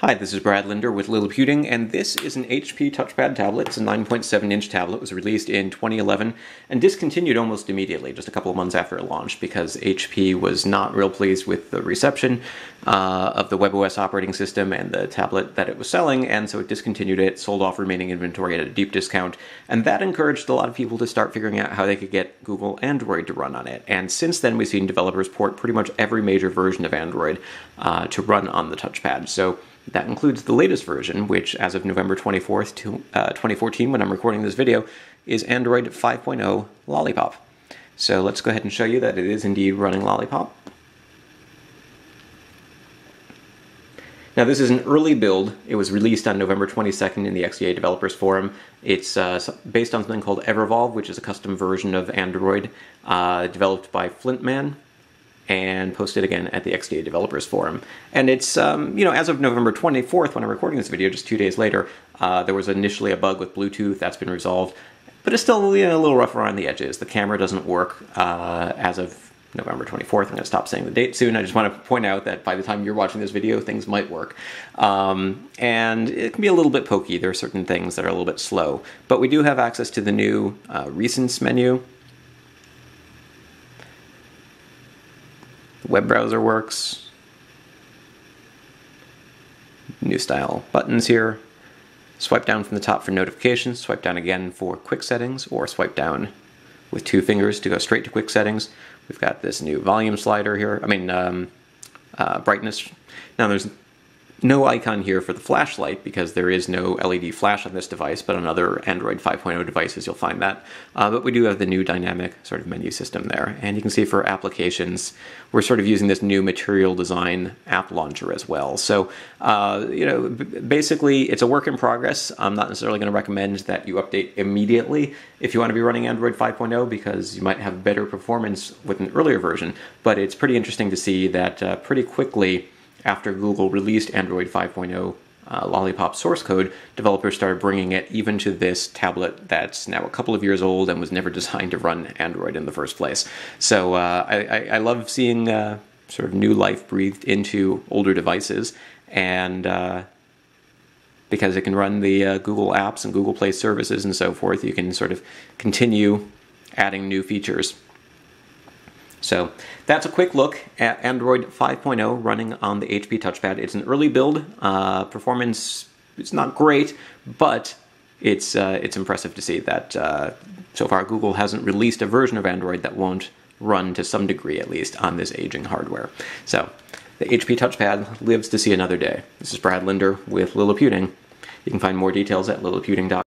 Hi, this is Brad Linder with Liliputing, and this is an HP TouchPad tablet. It's a 9.7-inch tablet. It was released in 2011 and discontinued almost immediately, just a couple of months after it launched, because HP was not real pleased with the reception of the WebOS operating system and the tablet that it was selling, and so it discontinued it, sold off remaining inventory at a deep discount, and that encouraged a lot of people to start figuring out how they could get Google Android to run on it. And since then, we've seen developers port pretty much every major version of Android to run on the touchpad. So that includes the latest version, which as of November 24th, 2014, when I'm recording this video, is Android 5.0 Lollipop. So let's go ahead and show you that it is indeed running Lollipop. Now this is an early build. It was released on November 22nd in the XDA Developers Forum. It's based on something called Evervolve, which is a custom version of Android developed by Flintman, and posted again at the XDA Developers Forum. And it's, as of November 24th, when I'm recording this video, just 2 days later, there was initially a bug with Bluetooth. That's been resolved, but it's still a little rough around the edges. The camera doesn't work as of November 24th. I'm going to stop saying the date soon. I just want to point out that by the time you're watching this video, things might work. And it can be a little bit pokey. There are certain things that are a little bit slow. But we do have access to the new Recents menu. Web browser works. New style buttons here. Swipe down from the top for notifications, swipe down again for quick settings, or swipe down with 2 fingers to go straight to quick settings. We've got this new volume slider here, brightness. Now there's no icon here for the flashlight because there is no LED flash on this device, but on other Android 5.0 devices you'll find that. But we do have the new dynamic sort of menu system there. And you can see for applications, we're sort of using this new material design app launcher as well. So, basically it's a work in progress. I'm not necessarily going to recommend that you update immediately if you want to be running Android 5.0 because you might have better performance with an earlier version. But it's pretty interesting to see that pretty quickly, after Google released Android 5.0 Lollipop source code, developers started bringing it even to this tablet that's now a couple of years old and was never designed to run Android in the first place. So I love seeing sort of new life breathed into older devices, and because it can run the Google apps and Google Play services and so forth, you can sort of continue adding new features. So that's a quick look at Android 5.0 running on the HP TouchPad. It's an early build. Performance, it's not great, but it's impressive to see that so far Google hasn't released a version of Android that won't run to some degree, at least, on this aging hardware. So the HP TouchPad lives to see another day. This is Brad Linder with Liliputing. You can find more details at liliputing.com.